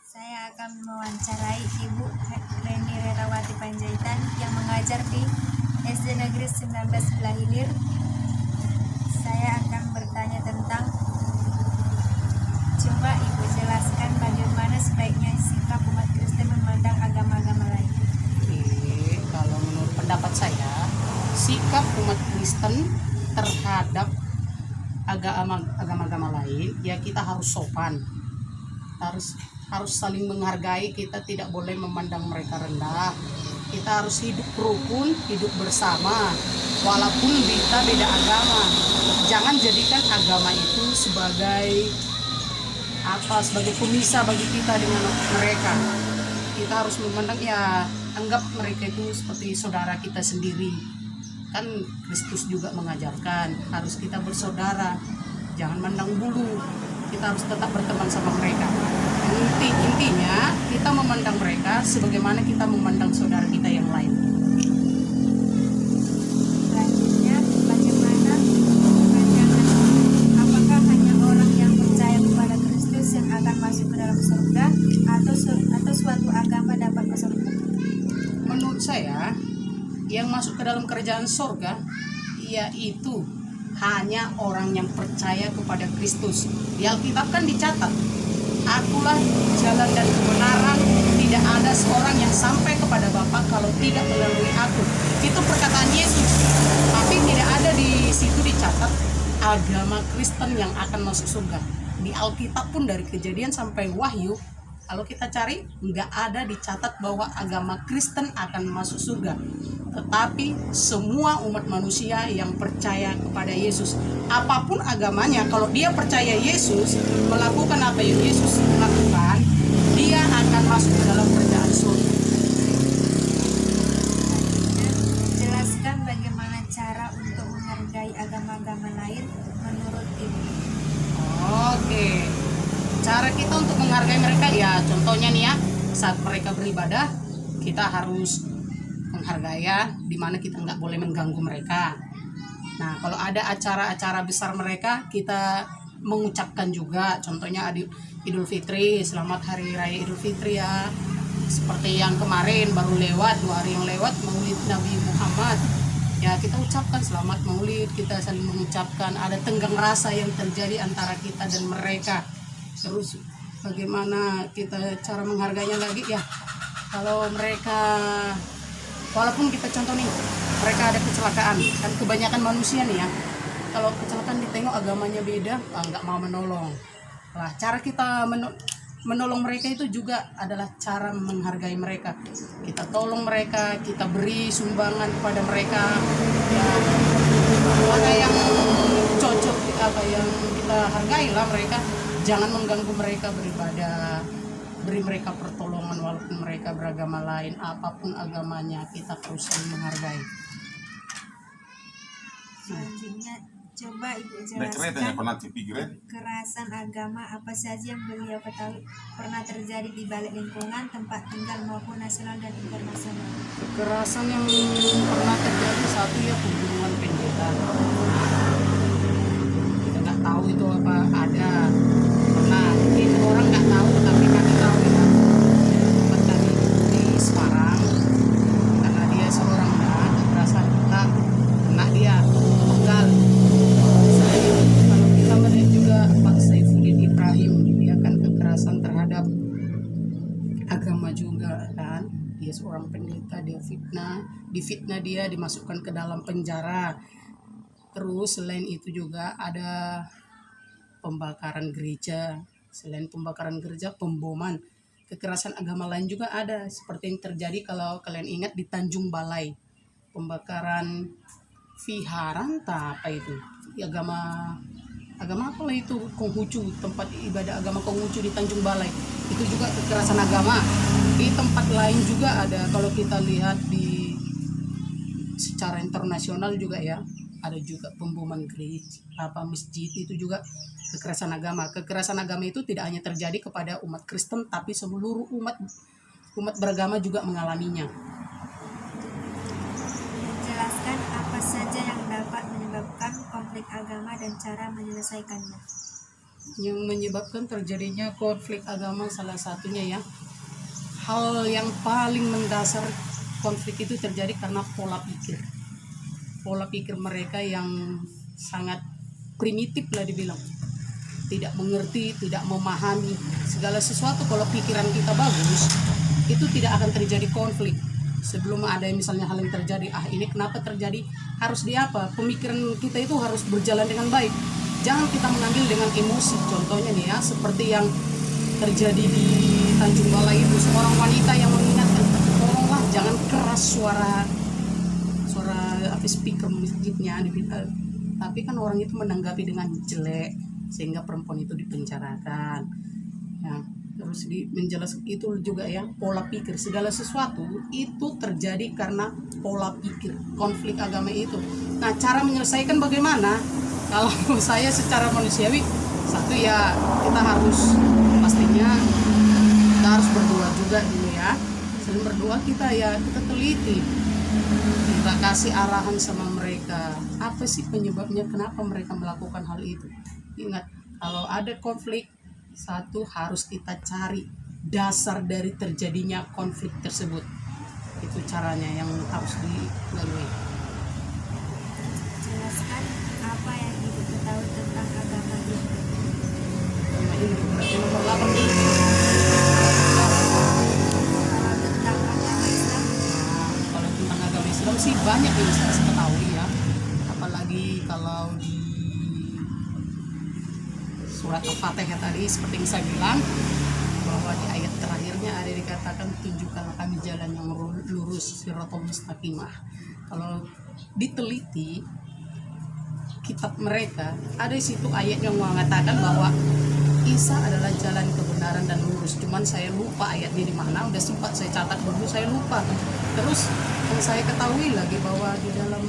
Saya akan mewawancarai Ibu Reni Rerawati Panjaitan yang mengajar di SD Negeri 19 Belah Hilir. Saya akan bertanya tentang, coba Ibu jelaskan bagaimana sebaiknya sikap umat Kristen memandang agama-agama lain. Oke, kalau menurut pendapat saya, sikap umat Kristen terhadap agama-agama lain, ya kita harus sopan, harus saling menghargai. Kita tidak boleh memandang mereka rendah. Kita harus hidup rukun, hidup bersama, walaupun kita beda agama. Jangan jadikan agama itu sebagai sebagai pemisah bagi kita dengan mereka. Kita harus memandang, ya anggap mereka itu seperti saudara kita sendiri. Kan Kristus juga mengajarkan harus kita bersaudara, jangan mandang bulu. Kita harus tetap berteman sama mereka. Intinya kita memandang mereka sebagaimana kita memandang saudara kita yang lain. Selanjutnya, bagaimana pandangan, apakah hanya orang yang percaya kepada Kristus yang akan masuk ke dalam surga, atau suatu agama dapat masuk surga? Menurut saya, yang masuk ke dalam kerajaan surga yaitu hanya orang yang percaya kepada Kristus. Di Alkitab kan dicatat, akulah jalan dan kebenaran, tidak ada seorang yang sampai kepada Bapa kalau tidak melalui aku. Itu perkataan Yesus. Tapi tidak ada di situ dicatat agama Kristen yang akan masuk surga. Di Alkitab pun dari Kejadian sampai Wahyu, kalau kita cari, nggak ada dicatat bahwa agama Kristen akan masuk surga. Tetapi semua umat manusia yang percaya kepada Yesus, apapun agamanya, kalau dia percaya Yesus, melakukan apa yang Yesus lakukan, dia akan masuk ke dalam kerajaan surga. Jelaskan bagaimana cara untuk menghargai agama-agama lain menurut Ibu. Oke, cara kita untuk menghargai mereka, ya contohnya nih ya, saat mereka beribadah, kita harus menghargai, ya, dimana kita nggak boleh mengganggu mereka. Nah, kalau ada acara-acara besar mereka, kita mengucapkan juga, contohnya Idul Fitri, selamat Hari Raya Idul Fitri ya. Seperti yang kemarin baru lewat, 2 hari yang lewat, Maulid Nabi Muhammad. Ya, kita ucapkan selamat Maulid, kita saling mengucapkan. Ada tenggang rasa yang terjadi antara kita dan mereka. Terus bagaimana kita cara menghargainya lagi, ya, kalau mereka, walaupun kita contoh nih, mereka ada kecelakaan, kan kebanyakan manusia nih ya, kalau kecelakaan ditengok agamanya beda, nggak mau menolong. Nah, cara kita menolong mereka itu juga adalah cara menghargai mereka. Kita tolong mereka, kita beri sumbangan kepada mereka, ya, mana yang cocok, apa yang kita hargai lah mereka. Jangan mengganggu mereka beribadah, beri mereka pertolongan walaupun mereka beragama lain, apapun agamanya, kita harus saling menghargai. Selanjutnya, coba Ibu jelaskan kekerasan agama apa saja yang beliau ketahui pernah terjadi di balik lingkungan, tempat tinggal maupun nasional dan internasional. Kekerasan yang pernah terjadi, satu ya pembunuhan pendeta. Kita nggak tahu itu apa ada. Nah, mungkin orang nggak tahu, tapi kami tahu ya. Tempat kami di Semarang, karena dia seorang kekerasan kita, kena dia penggal. Kalau kita melihat juga Pak Saifuddin Ibrahim, dia kan kekerasan terhadap agama juga kan. Dia seorang pendeta, dia difitnah dia, dimasukkan ke dalam penjara. Terus selain itu juga ada pembakaran gereja. Selain pembakaran gereja, pemboman. Kekerasan agama lain juga ada, seperti yang terjadi kalau kalian ingat di Tanjung Balai. Pembakaran vihara, apa itu? Agama apalah itu, Konghucu, tempat ibadah agama Konghucu di Tanjung Balai. Itu juga kekerasan agama. Di tempat lain juga ada, kalau kita lihat di secara internasional juga ya, ada juga pemboman gereja, masjid, itu juga kekerasan agama. Kekerasan agama itu tidak hanya terjadi kepada umat Kristen, tapi seluruh umat beragama juga mengalaminya. Jelaskan apa saja yang dapat menyebabkan konflik agama dan cara menyelesaikannya. Yang menyebabkan terjadinya konflik agama salah satunya ya, hal yang paling mendasar konflik itu terjadi karena pola pikir. Pola pikir mereka yang sangat primitif lah dibilang. Tidak mengerti, tidak memahami segala sesuatu. Kalau pikiran kita bagus, itu tidak akan terjadi konflik. Sebelum ada misalnya hal yang terjadi, ini kenapa terjadi, harus di apa, pemikiran kita itu harus berjalan dengan baik. Jangan kita mengambil dengan emosi. Contohnya nih ya, seperti yang terjadi di Tanjung Balai itu, seorang wanita yang mengingatkan, tolonglah jangan keras suara speaker masjidnya, tapi kan orang itu menanggapi dengan jelek sehingga perempuan itu dipenjarakan ya. Terus menjelaskan itu juga ya, pola pikir, segala sesuatu itu terjadi karena pola pikir, konflik agama itu. Nah, cara menyelesaikan bagaimana? Kalau saya secara manusiawi, satu ya, kita harus pastinya kita harus berdoa juga dulu ya. Selain berdoa kita teliti, kita kasih arahan sama mereka, apa sih penyebabnya, kenapa mereka melakukan hal itu. Ingat, kalau ada konflik, satu harus kita cari dasar dari terjadinya konflik tersebut. Itu caranya yang harus dilalui. Jelaskan apa yang Ibu ketahui tentang agama Hindu. Agama Hindu berarti nomor 8 dulu. Kalau tentang agama Islam, Kalau tentang agama Islam sih banyak yang saya ketahui ya. Apalagi kalau di surat Al-Fatihah tadi, seperti yang saya bilang, bahwa di ayat terakhirnya ada dikatakan, tunjukkanlah kami jalan yang lurus, siratal mustaqimah. Kalau diteliti kitab mereka, ada di situ ayat yang mengatakan bahwa Isa adalah jalan kebenaran dan lurus. Cuman saya lupa ayatnya di mana, udah sempat saya catat dulu, saya lupa. Terus yang saya ketahui lagi bahwa di dalam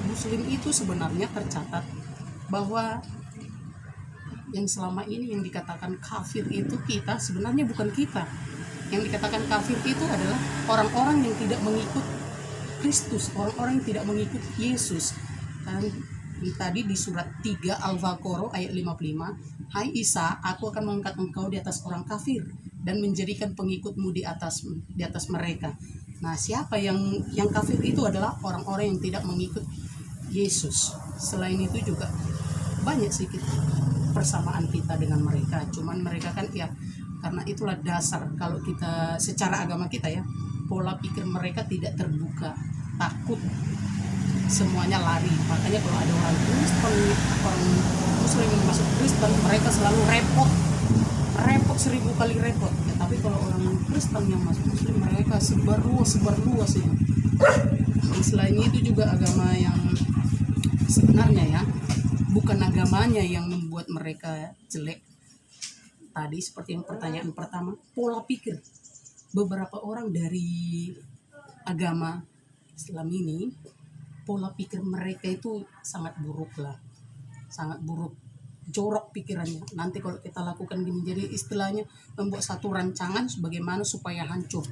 Muslim itu sebenarnya tercatat bahwa yang selama ini yang dikatakan kafir itu kita, sebenarnya bukan kita. Yang dikatakan kafir itu adalah orang-orang yang tidak mengikut Kristus, orang-orang yang tidak mengikut Yesus. Kan tadi di surat 3 Al-Baqarah ayat 55, hai Isa, aku akan mengangkat engkau di atas orang kafir dan menjadikan pengikutmu di atas mereka. Nah, siapa yang kafir itu adalah orang-orang yang tidak mengikut Yesus. Selain itu juga banyak sedikit persamaan kita dengan mereka, cuman mereka kan ya, karena itulah dasar kalau kita secara agama kita ya, pola pikir mereka tidak terbuka, takut, semuanya lari. Makanya kalau ada orang Kristen, orang Muslim yang masuk Kristen, mereka selalu repot 1000 kali repot ya. Tapi kalau orang Kristen yang masuk Muslim, mereka sebar luas ya. Dan selain itu juga agama yang sebenarnya ya, bukan agamanya yang membuat mereka jelek. Tadi seperti yang pertanyaan pertama, pola pikir. Beberapa orang dari agama Islam ini, pola pikir mereka itu sangat buruk lah. Sangat buruk. Jorok pikirannya. Nanti kalau kita lakukan gini, jadi istilahnya membuat satu rancangan bagaimana supaya hancur.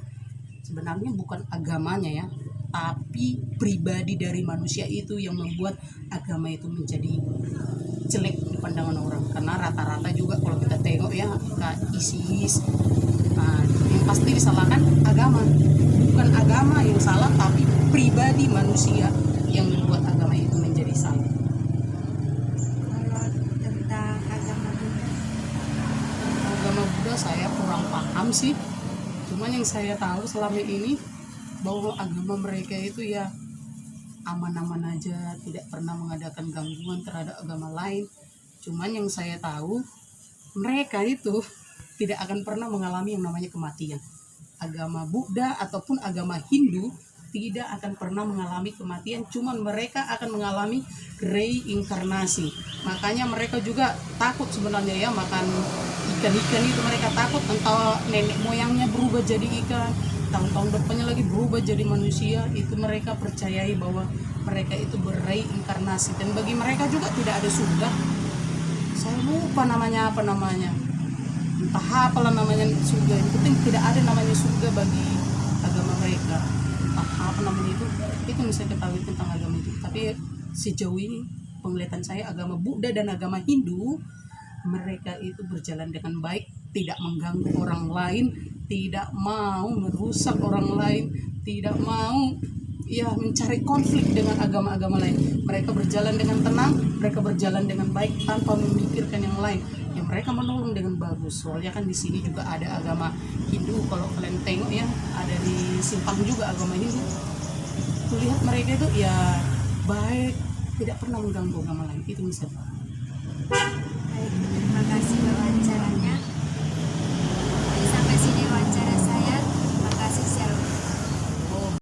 Sebenarnya bukan agamanya ya, tapi pribadi dari manusia itu yang membuat agama itu menjadi jelek di pandangan orang. Karena rata-rata juga kalau kita tengok ya, kayak ISIS, nah, yang pasti disalahkan agama. Bukan agama yang salah, tapi pribadi manusia yang membuat agama itu menjadi salah. kalau tentang agama Buddha, Agama Buddha saya kurang paham sih. Cuman yang saya tahu selama ini bahwa agama mereka itu ya aman-aman aja, tidak pernah mengadakan gangguan terhadap agama lain. Cuman yang saya tahu, mereka itu tidak akan pernah mengalami yang namanya kematian. Agama Buddha ataupun agama Hindu tidak akan pernah mengalami kematian, cuman mereka akan mengalami reinkarnasi. Makanya mereka juga takut sebenarnya ya makan ikan-ikan itu, mereka takut entah nenek moyangnya berubah jadi ikan, tahun-tahun depannya lagi berubah jadi manusia. Itu mereka percayai bahwa mereka itu bereinkarnasi, dan bagi mereka juga tidak ada surga. Saya lupa namanya apa namanya, entah apalah namanya surga. Yang penting tidak ada namanya surga bagi agama mereka. Entah apa namanya itu yang saya ketahui tentang agama itu. Tapi sejauh ini penglihatan saya, agama Buddha dan agama Hindu mereka itu berjalan dengan baik, tidak mengganggu orang lain, tidak mau merusak orang lain, tidak mau ya mencari konflik dengan agama-agama lain. Mereka berjalan dengan tenang, mereka berjalan dengan baik tanpa memikirkan yang lain. Ya mereka menolong dengan bagus. Soalnya kan di sini juga ada agama Hindu. Kalau kalian tengok ya, ada di Simpang juga agama Hindu. Kulihat mereka itu ya baik, tidak pernah mengganggu agama lain. Itu misalnya. Baik,